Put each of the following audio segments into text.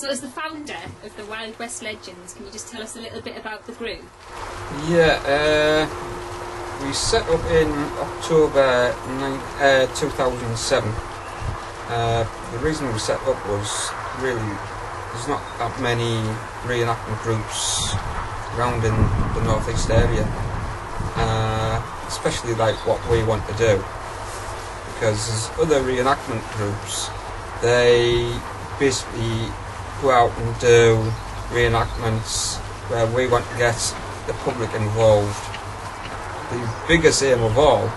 So as the founder of the Wild West Legends, can you just tell us a little bit about the group? Yeah, we set up in October 2007. The reason we set up was really there's not that many reenactment groups around in the North East area, especially like what we want to do, because there's other reenactment groups, they basically go out and do reenactments where we want to get the public involved. The biggest aim of all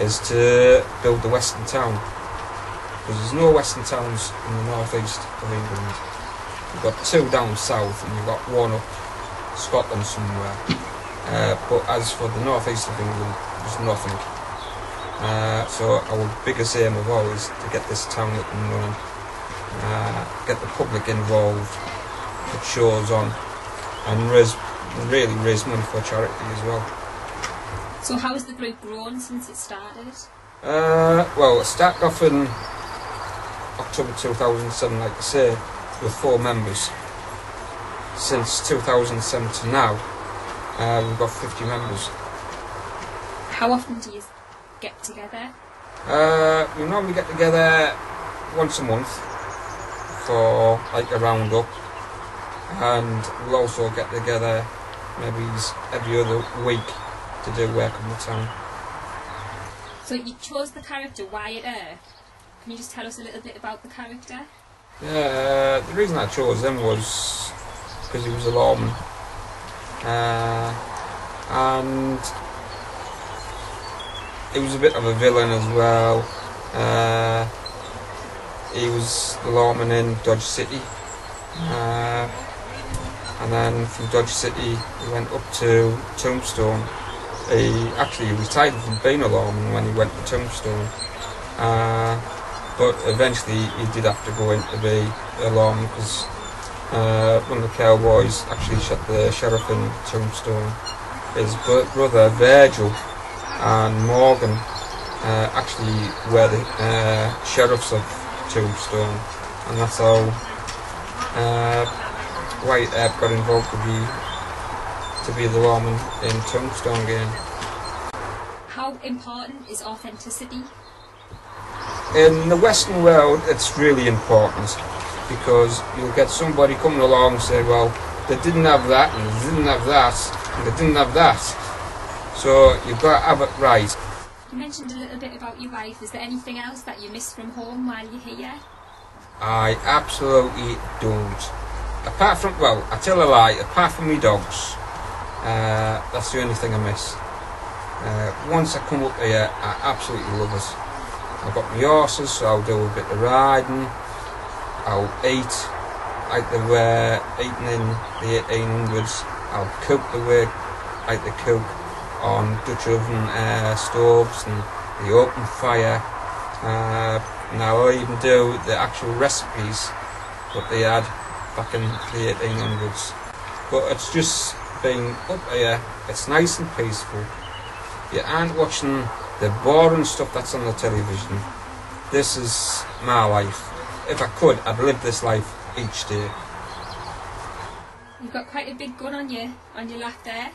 is to build the western town, because there's no western towns in the North East of England. You've got two down south and you've got one up Scotland somewhere, but as for the North East of England, there's nothing. So our biggest aim of all is to get this town up and running, get the public involved, put shows on, and really raise money for charity as well. So how has the group grown since it started? Well, it started off in October 2007, like I say, with 4 members. Since 2007 to now, we've got 50 members. How often do you get together? We normally get together once a month for like a round-up, and we'll also get together maybe every other week to do work on the town. So you chose the character Wyatt Earp. Can you just tell us a little bit about the character? Yeah, the reason I chose him was because he was a lawman, and he was a bit of a villain as well. He was the lawman in Dodge City, and then from Dodge City he went up to Tombstone. He actually retired from being a lawman when he went to Tombstone, but eventually he did have to go in to be a lawman because one of the cowboys actually shot the sheriff in Tombstone. His brother Virgil and Morgan actually were the sheriffs of Tombstone, and that's how Wyatt Earp got involved to be the lawman in Tombstone again. How important is authenticity? In the Western world, it's really important, because you'll get somebody coming along and say, well, they didn't have that, and they didn't have that, and they didn't have that. So you've got to have it right. You mentioned a little bit about your wife. Is there anything else that you miss from home while you're here? I absolutely don't. Apart from, well, I tell a lie, apart from my dogs, that's the only thing I miss. Once I come up here, I absolutely love it. I've got my horses, so I'll do a bit of riding, I'll eat like they were eating in the 1800s, I'll cook the way like they cook on Dutch oven stoves and the open fire, and I'll even do the actual recipes what they had back in the 1800s. But it's just being up here, it's nice and peaceful. You aren't watching the boring stuff that's on the television. This is my life. If I could, I'd live this life each day. You've got quite a big gun on your lap there.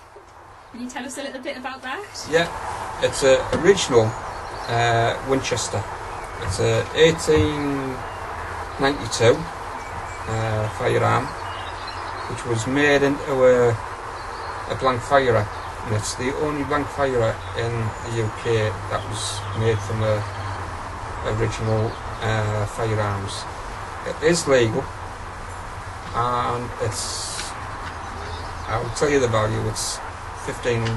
Can you tell us a little bit about that? Yeah, it's an original Winchester. It's a 1892 firearm, which was made into a blank firer. And it's the only blank firer in the UK that was made from original firearms. It is legal, and I'll tell you the value, it's £1,500 it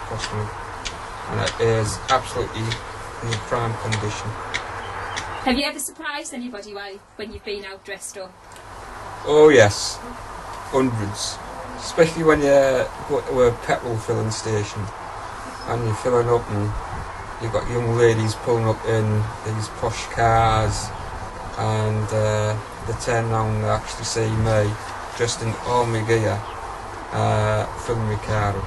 cost me, and it is absolutely in prime condition. Have you ever surprised anybody when you've been out dressed up? Oh yes, hundreds. Especially when you go to a petrol filling station and you're filling up and you've got young ladies pulling up in these posh cars, and they turn around and they actually see me dressed in all my gear, filling my car up.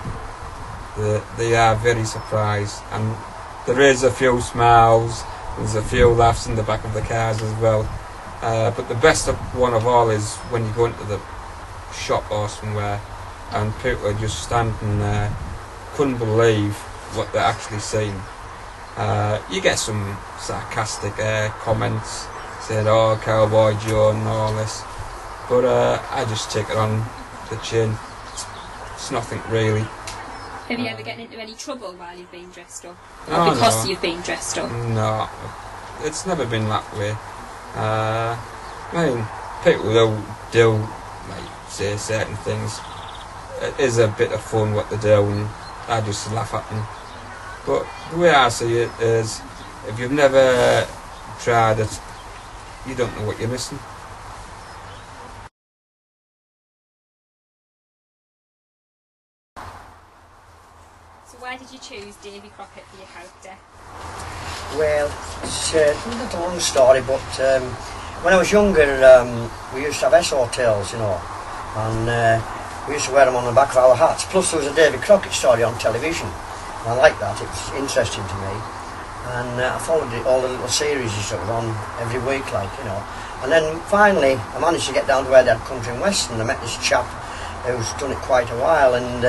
They are very surprised, and there is a few smiles, there's a few laughs in the back of the cars as well. But the best one of all is when you go into the shop or somewhere and people are just standing there, couldn't believe what they're actually seeing. You get some sarcastic comments saying, "Oh, Cowboy Joe" and all this, but I just take it on the chin. It's nothing really. Have you ever gotten into any trouble while you've been dressed up? Or Oh, because no. you've been dressed up? No, it's never been that way. I mean, people do like say certain things. It is a bit of fun what they do, and I just laugh at them. But the way I see it is, if you've never tried it, you don't know what you're missing. So why did you choose Davy Crockett for your character? Well, it's not a long story, but when I was younger, we used to have S-hotels, you know, and we used to wear them on the back of our hats. Plus, there was a Davy Crockett story on television, and I liked that. It was interesting to me, and I followed all the little series that were on every week, like, you know. And then finally, I managed to get down to where they had country and western. I met this chap who's done it quite a while, and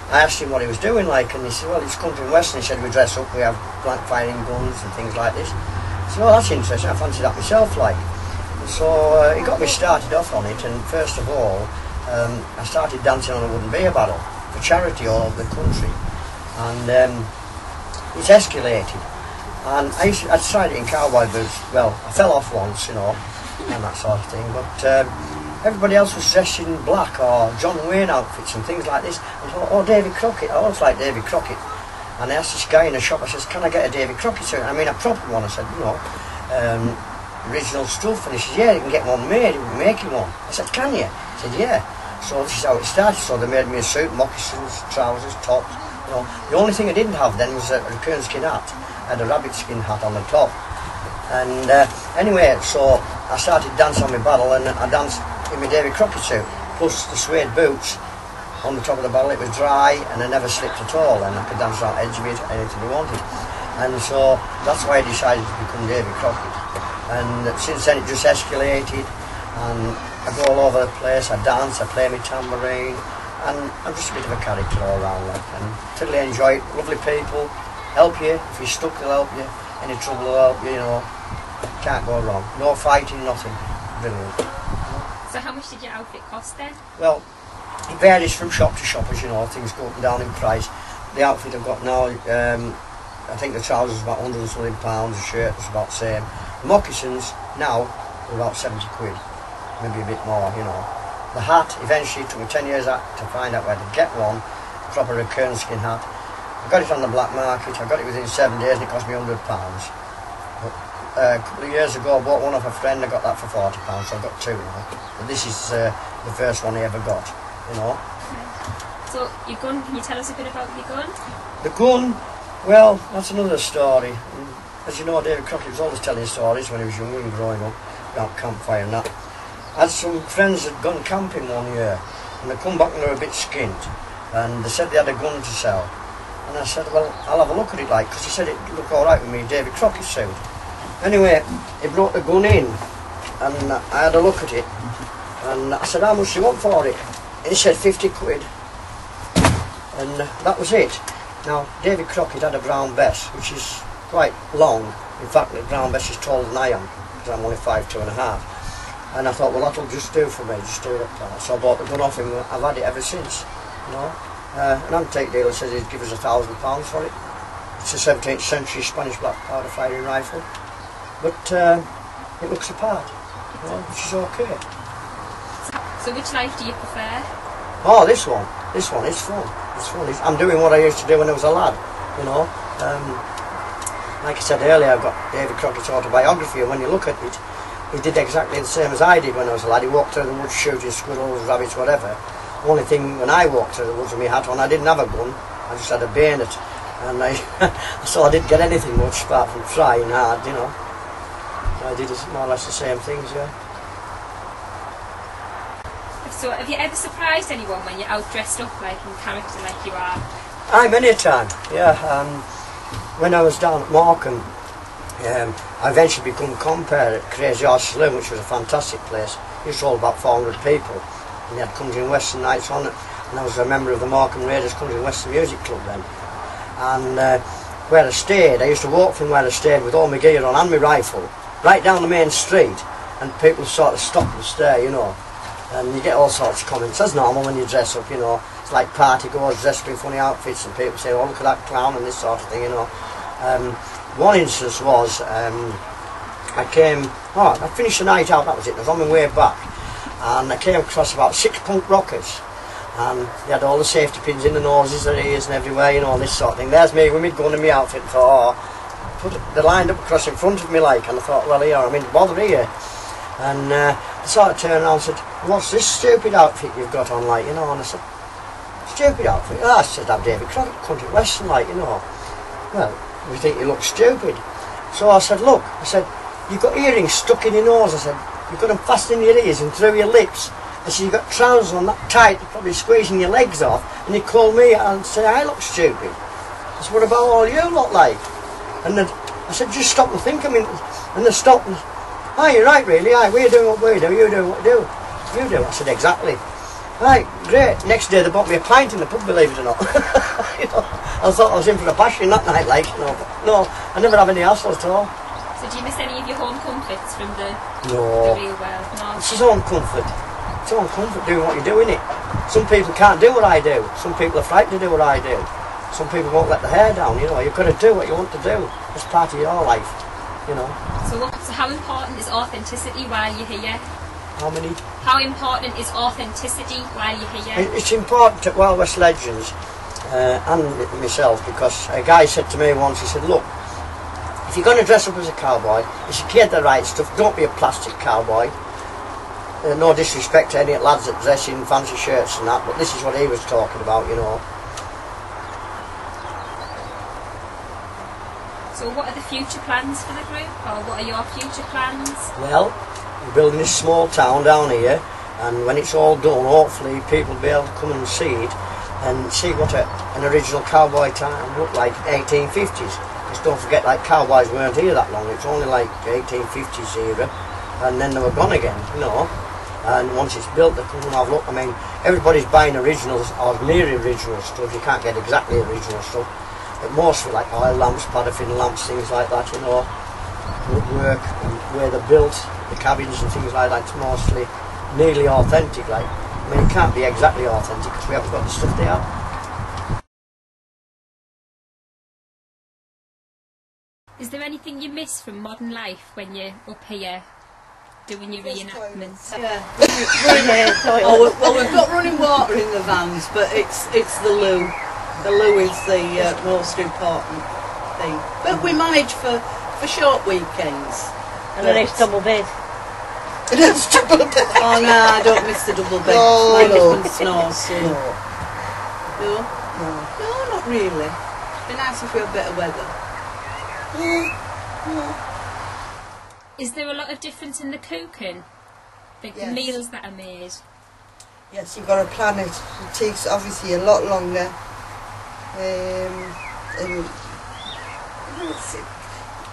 I asked him what he was doing, like, and he said, "Well, it's country and western." He said, "We dress up, we have blank firing guns and things like this." I said, "Oh, that's interesting, I fancy that myself, like." And so he got me started off on it, and first of all, I started dancing on a wooden beer barrel for charity all over the country, and it's escalated. And I tried it in cowboy boots. Well, I fell off once, you know, and that sort of thing, but everybody else was dressed in black or John Wayne outfits and things like this. And I thought, "Oh, Davy Crockett, I always like Davy Crockett." And I asked this guy in the shop, I says, "Can I get a Davy Crockett suit? I mean, a proper one." I said, "You know, original stuff." And he says, "Yeah, you can get one made, we'll make you one." I said, "Can you?" He said, "Yeah." So this is how it started. So they made me a suit, moccasins, trousers, tops. You know, the only thing I didn't have then was a raccoon skin hat. I had a rabbit skin hat on the top. And anyway, so I started dancing on my barrel, and I danced in my Davy Crockett suit, plus the suede boots on the top of the barrel. It was dry, and I never slipped at all, and I could dance around the edge of it, anything you wanted. And so that's why I decided to become Davy Crockett. And since then it just escalated, and I go all over the place, I dance, I play my tambourine, and I'm just a bit of a character all round, like, and totally enjoy it. Lovely people, help you, if you're stuck they'll help you, any trouble they'll help you, you know, can't go wrong. No fighting, nothing, brilliant. So how much did your outfit cost then? Well, it varies from shop to shop, as you know, things go up and down in price. The outfit I've got now, I think the trousers are about £100 and something, the shirt was about the same. The moccasins now are about 70 quid, maybe a bit more, you know. The hat, eventually it took me 10 years to find out where to get one, a proper raccoon skin hat. I got it on the black market, I got it within 7 days and it cost me £100. But a couple of years ago I bought one off a friend, I got that for £40, so I've got two now. But this is the first one I ever got, you know. So your gun, can you tell us a bit about your gun? The gun, well, that's another story. And as you know, David Crockett was always telling stories when he was younger and growing up about campfire and that. I had some friends that had gone camping one year, and they come back and they were a bit skint, and they said they had a gun to sell. And I said, "Well, I'll have a look at it, like," because he said it'd look alright with me, David Crockett suit. Anyway, he brought the gun in, and I had a look at it, and I said, "How much do you want for it?" And he said 50 quid, and that was it. Now, David Crockett had a brown vest, which is quite long. In fact, the brown vest is taller than I am, because I'm only 5'2½". And I thought, well, that'll just do for me, just do it up to that. So I bought the gun off him, I've had it ever since, you know. An antique dealer says he'd give us £1,000 for it. It's a 17th century Spanish black powder firing rifle. But it looks apart, you know, which is okay. So which knife do you prefer? Oh, this one is fun. It's fun. I'm doing what I used to do when I was a lad, you know. Like I said earlier, I've got David Crockett's autobiography, and when you look at it, he did exactly the same as I did when I was a lad. He walked through the woods shooting squirrels, rabbits, whatever. The only thing, when I walked through the woods with my hat on, I didn't have a gun, I just had a bayonet. And so I didn't get anything much apart from trying hard, you know. So I did more or less the same things, yeah. So have you ever surprised anyone when you're out dressed up like in character like you are? Aye, many a time, yeah. When I was down at Morecambe, I eventually become compere at Crazy Horse Saloon, which was a fantastic place. It used to hold about 400 people, and they had country and western nights on it. And I was a member of the Morecambe Raiders Country and Western Music Club then. And where I stayed, I used to walk from where I stayed with all my gear on and my rifle, right down the main street, and people sort of stop and stare, you know. And you get all sorts of comments, as normal when you dress up, you know. It's like party goers dressed up in funny outfits, and people say, oh, look at that clown, and this sort of thing, you know. One instance was, I finished the night out, that was it, I was on my way back, and I came across about 6 punk rockers, and they had all the safety pins in the noses, their ears and everywhere, you know, this sort of thing. There's me with me gun in my outfit, and thought, oh, they lined up across in front of me like, and I thought, well, here, I'm in bother here. And they sort of turned around and said, what's this stupid outfit you've got on, like, you know, and I said, stupid outfit? Oh, I said, I'm David Crockett, country western, like, you know. Well, we think you look stupid. So I said, look, I said, you've got earrings stuck in your nose, I said, you've got them fast in your ears and through your lips. I said, you've got trousers on that tight, you're probably squeezing your legs off, and you call me and say I look stupid. I said, what about all you look like? And then I said, just stop and think, I mean, and they stopped and, oh, you're right really, aye, we're doing what we do, you do what you do. You do. I said, exactly. Right, great. Next day they bought me a pint in the pub, believe it or not. You know, I thought I was in for a bashing that night, like, you know, but no, I never have any hassle at all. So do you miss any of your home comforts from the real world? No. It's his own comfort. It's own comfort doing what you're doing it. Some people can't do what I do. Some people are frightened to do what I do. Some people won't let the hair down, you know. You've got to do what you want to do. It's part of your life, you know. So how important is authenticity while you're here? How many? How important is authenticity while you're here? It's important at Wild West Legends and myself, because a guy said to me once, he said, look, if you're going to dress up as a cowboy, you should get the right stuff, don't be a plastic cowboy. No disrespect to any lads that dress in fancy shirts and that, but this is what he was talking about, you know. So what are the future plans for the group, or what are your future plans? Well, we're building this small town down here, and when it's all done, hopefully people will be able to come and see it and see what an original cowboy town looked like 1850s. Because don't forget, like, cowboys weren't here that long, it's only like 1850s era, and then they were gone again, you know. And once it's built, they come and have a look. I mean, everybody's buying originals or near original stuff. You can't get exactly original stuff, but mostly like oil lamps, paraffin lamps, things like that, you know. Woodwork and where they're built, the cabins and things like that, it's mostly nearly authentic, like. I mean, it can't be exactly authentic because we haven't got the stuff they have. Is there anything you miss from modern life when you're up here doing your reenactments? Yeah, well, we've got running water in the vans, but it's the loo. The loo is the most important thing. But we manage for short weekends. And a nice double bed. It's double bed. Oh no, I don't miss the double bed. My husband snores, so. No, not really. It'd be nice if we had better weather. Is there a lot of difference in the cooking? The meals that are made? Yes, you've got to plan it. It takes obviously a lot longer.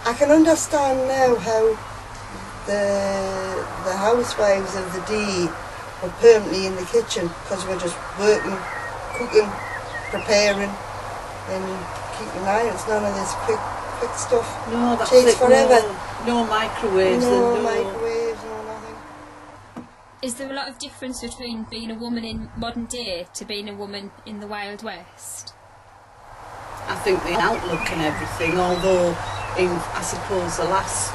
I can understand now how the housewives of the day were permanently in the kitchen, because we're just working, cooking, preparing and keeping an eye. It's none of this quick stuff. No, that takes forever. No microwaves. No microwaves, no nothing. Is there a lot of difference between being a woman in modern day to being a woman in the Wild West? I think the outlook and everything, although in, I suppose, the last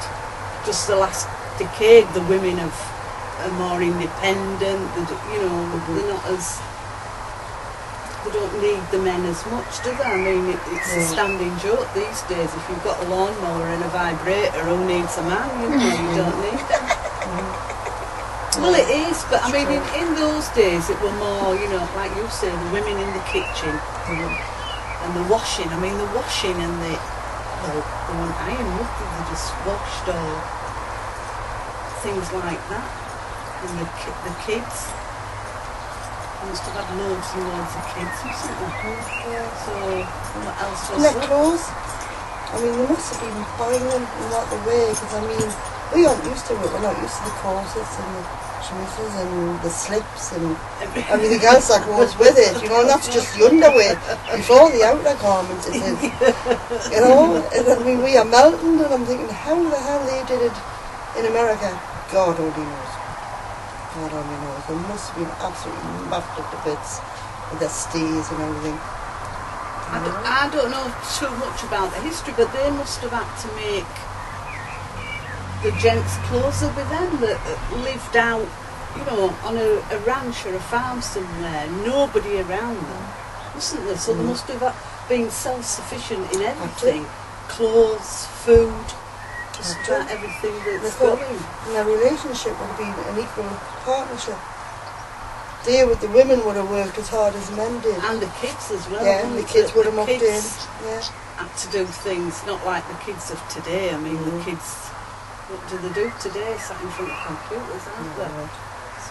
decade, the women are more independent, they're not as, they don't need the men as much, do they? I mean, it's a standing joke these days. If you've got a lawnmower and a vibrator, who needs a man? You know, you don't need them. Well, it is, but I mean, in those days, it were more, you know, like you say, the women in the kitchen. And the washing, I mean, the washing and they weren't iron, nothing, they just washed or things like that. And the kids, I must have had loads and loads of kids, mustn't they? So, what else was there? Clothes? I mean, they must have been buying them in that way, because I mean, we aren't used to it. We're not used to the corsets and the trousers and the slips and everything else that goes with it, you know, and that's just the underwear before the outer garment is in. You know, and I mean, we are melting, and I'm thinking, how the hell they did it in America? God only knows. God only knows. They must have been absolutely muffed up to bits with their stays and everything. I don't know too much about the history, but they must have had to make the gents closer with them that lived out, you know, on a ranch or a farm somewhere, nobody around them, wasn't there? So they must have been self-sufficient in everything, clothes, food, just about everything that's going. And their relationship would have been an equal partnership. The women would have worked as hard as the men did. And the kids as well. Yeah, and the kids would have mucked in. Yeah. Had to do things, not like the kids of today. I mean, the kids, what do they do today? Sat in front of computers, aren't they?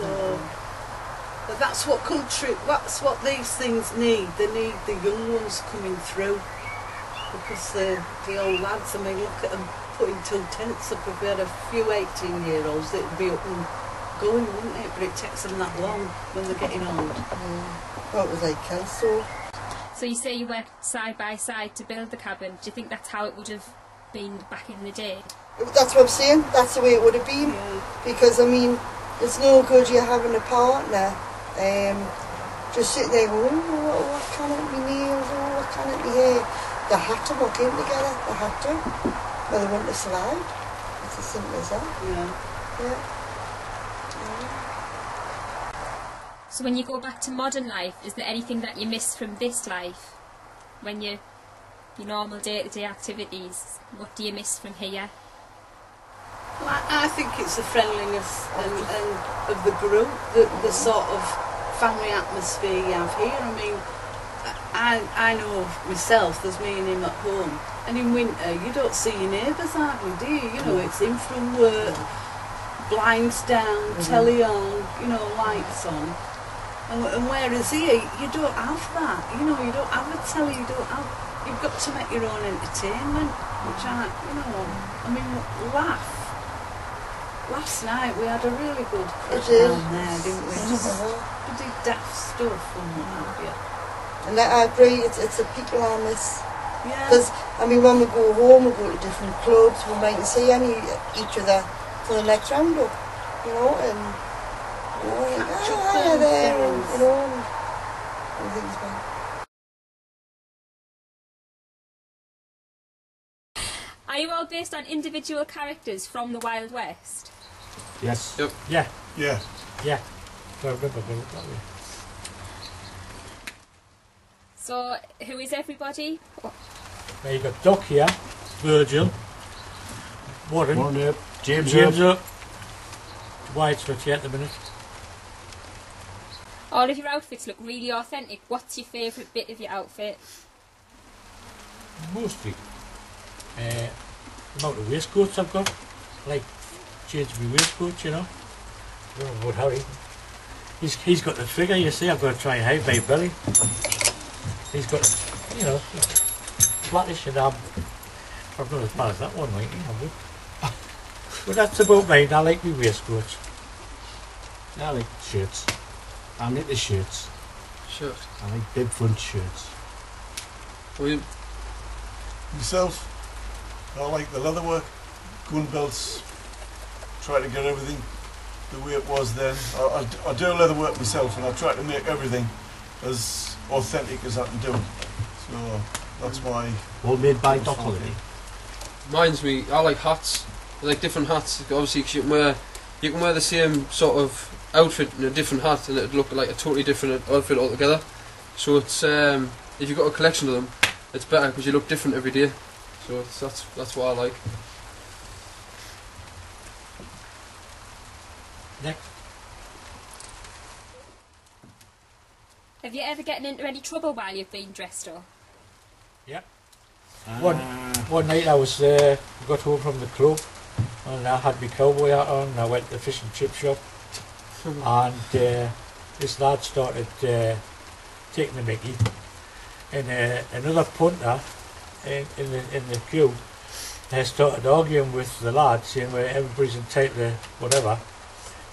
So, but that's what these things need. They need the young ones coming through. Because the old lads, I mean, look at them putting 2 tents up. If we had a few 18-year-olds, it would be up and going, wouldn't it? But it takes them that long when they're getting old. Well, it was like Kelso. So you say you worked side by side to build the cabin. Do you think that's how it would have been back in the day? That's what I'm saying. That's the way it would have been. Yeah. Because, I mean, it's no good you having a partner just sitting there going, oh, what can it be nails, oh, what can it be hair? They had to muck in together. They had to. Well, they want to slide. It's as simple as that. Yeah. So when you go back to modern life, is there anything that you miss from this life? When your normal day-to-day activities, what do you miss from here? Well, I think it's the friendliness and of the group, the sort of family atmosphere you have here. I mean, I know myself, there's me and him at home, and in winter you don't see your neighbours hardly, do you? You know, it's in from work, blinds down, telly on, you know, lights on. And whereas here, you don't have that, you know, you don't have a telly, you've got to make your own entertainment, which I mean, laugh. Last night we had a really good crack down there, didn't we? Just pretty daft stuff and what have you. And I agree, it's the people I miss. Yeah. Because, I mean, when we go home, we go to different clubs, we mightn't see each other for the next round up, you know, and hiya there, and, you know, and everything's fine. Are you all based on individual characters from the Wild West? Yes. Yep. Yeah. Yeah. Yeah. So I remember doing it that way. So, who is everybody? Now you've got Doc here, Virgil, Warren, James up, White's here at the minute. All of your outfits look really authentic. What's your favourite bit of your outfit? Mostly. The amount of waistcoats I've got. I like changing my waistcoats, you know. I don't know about Harry. He's got the figure, you see. I've got to try and hide my belly. He's got, you know, flattish, and I'm not as bad as that one, like, I'm good. But that's about mine. I like my waistcoats. I like shirts. I'm into shirts. Shirt. I like big front shirts. Well, Myself, I like the leatherwork, gun belts, try to get everything the way it was then. I do leatherwork myself, and I try to make everything as authentic as I can do. So that's why. All made by Doc Holiday. Mine's me. I like hats. I like different hats. Obviously, 'cause you can wear the same sort of outfit in a different hat, and it'd look like a totally different outfit altogether. So it's if you've got a collection of them, it's better because you look different every day. So that's what I like. Next. Have you ever gotten into any trouble while you've been dressed up? Yeah. One night I was got home from the club, and I had my cowboy hat on, and I went to the fish and chip shop, and this lad started taking the mickey, and another punter in the queue started arguing with the lad, saying where everybody's entitled to whatever.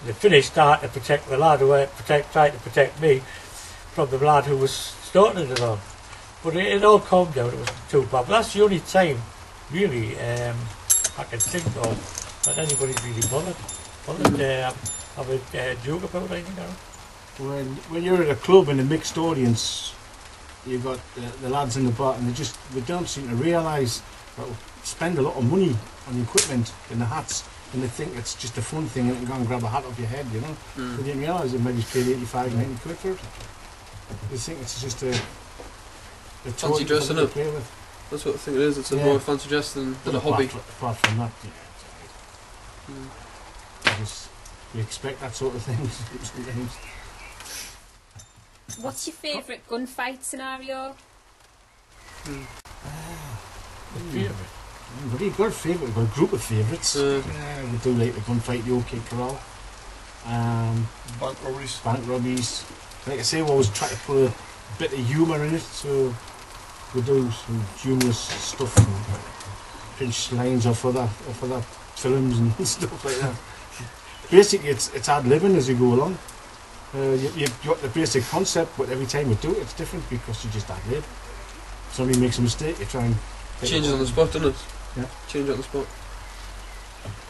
They finished starting to protect the lad who tried to protect me from the lad who was starting it on. But it all calmed down, it wasn't too bad. But that's the only time, really, I can think of that anybody's really bothered have a joke about anything. When you're at a club in a mixed audience, you've got the lads in the bar, and they don't seem to realise that we spend a lot of money on the equipment and the hats, and they think it's just a fun thing and you can go and grab a hat off your head, you know. They didn't realise they maybe paid 85, 90 quid for it. They think it's just a fancy dress, isn't it? Play with. That's what I think it is. It's a more fancy dress than a hobby. Apart from that, yeah, it's alright. We expect that sort of thing sometimes. What's your favourite gunfight scenario? Favourite? We've got a favourite. We've got a group of favourites. We do like the gunfight, the OK Corral. Bank robberies. Like I say, we always try to put a bit of humour in it, so we do some humorous stuff and pinch lines off other films and stuff like that. Basically, it's ad living as you go along. You've got the basic concept, but every time you do it, it's different because you just ad lib. Somebody makes a mistake, you try and change it on the spot, doesn't it? Yeah. Change it on the spot.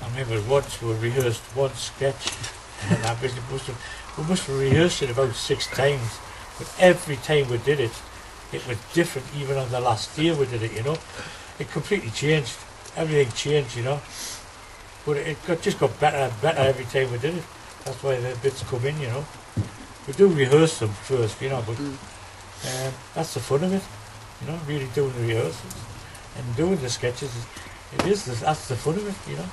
I remember once we rehearsed one sketch, and we must have rehearsed it about 6 times, but every time we did it, it was different. Even on the last year we did it, you know, it completely changed. Everything changed, you know. But it just got better and better every time we did it. That's why the bits come in, you know. We do rehearse them first, you know, but that's the fun of it, you know, really doing the rehearsals and doing the sketches. That's the fun of it, you know,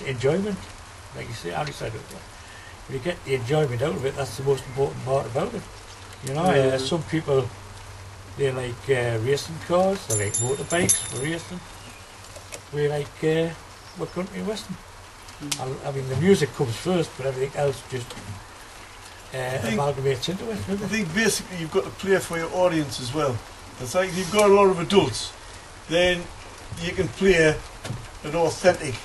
enjoyment. Like you say, Ali said, if you get the enjoyment out of it, that's the most important part about it. You know, some people, they like racing cars, they like motorbikes for racing. We like we're country and western. I mean, the music comes first, but everything else just amalgamates into it. I think basically you've got to play for your audience as well. It's like if you've got a lot of adults, then you can play an authentic,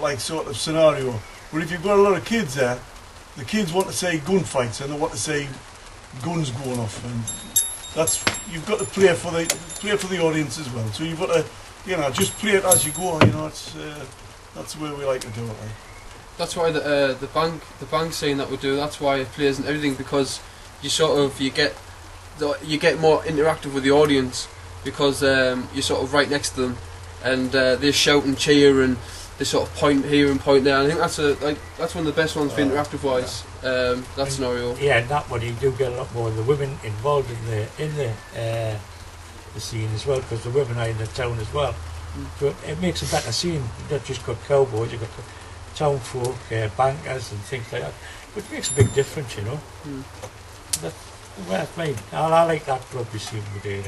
like, sort of scenario. But if you've got a lot of kids there, the kids want to say gunfights and they want to say guns going off, and that's, you've got to play for the audience as well. So you've got to, you know, just play it as you go. You know, it's that's the way we like to do it. Like. That's why the bank scene that we do. That's why it plays and everything, because you get more interactive with the audience, because you're sort of right next to them, and they shout and cheer and they sort of point here and point there. I think that's one of the best ones for interactive wise. That scenario. Yeah, and that one you do get a lot more of the women involved in the scene as well, because the women are in the town as well. So it makes a better scene. You've not just got cowboys, you've got town folk, bankers and things like that, which makes a big difference, you know. That's mine. I like that rugby scene we do.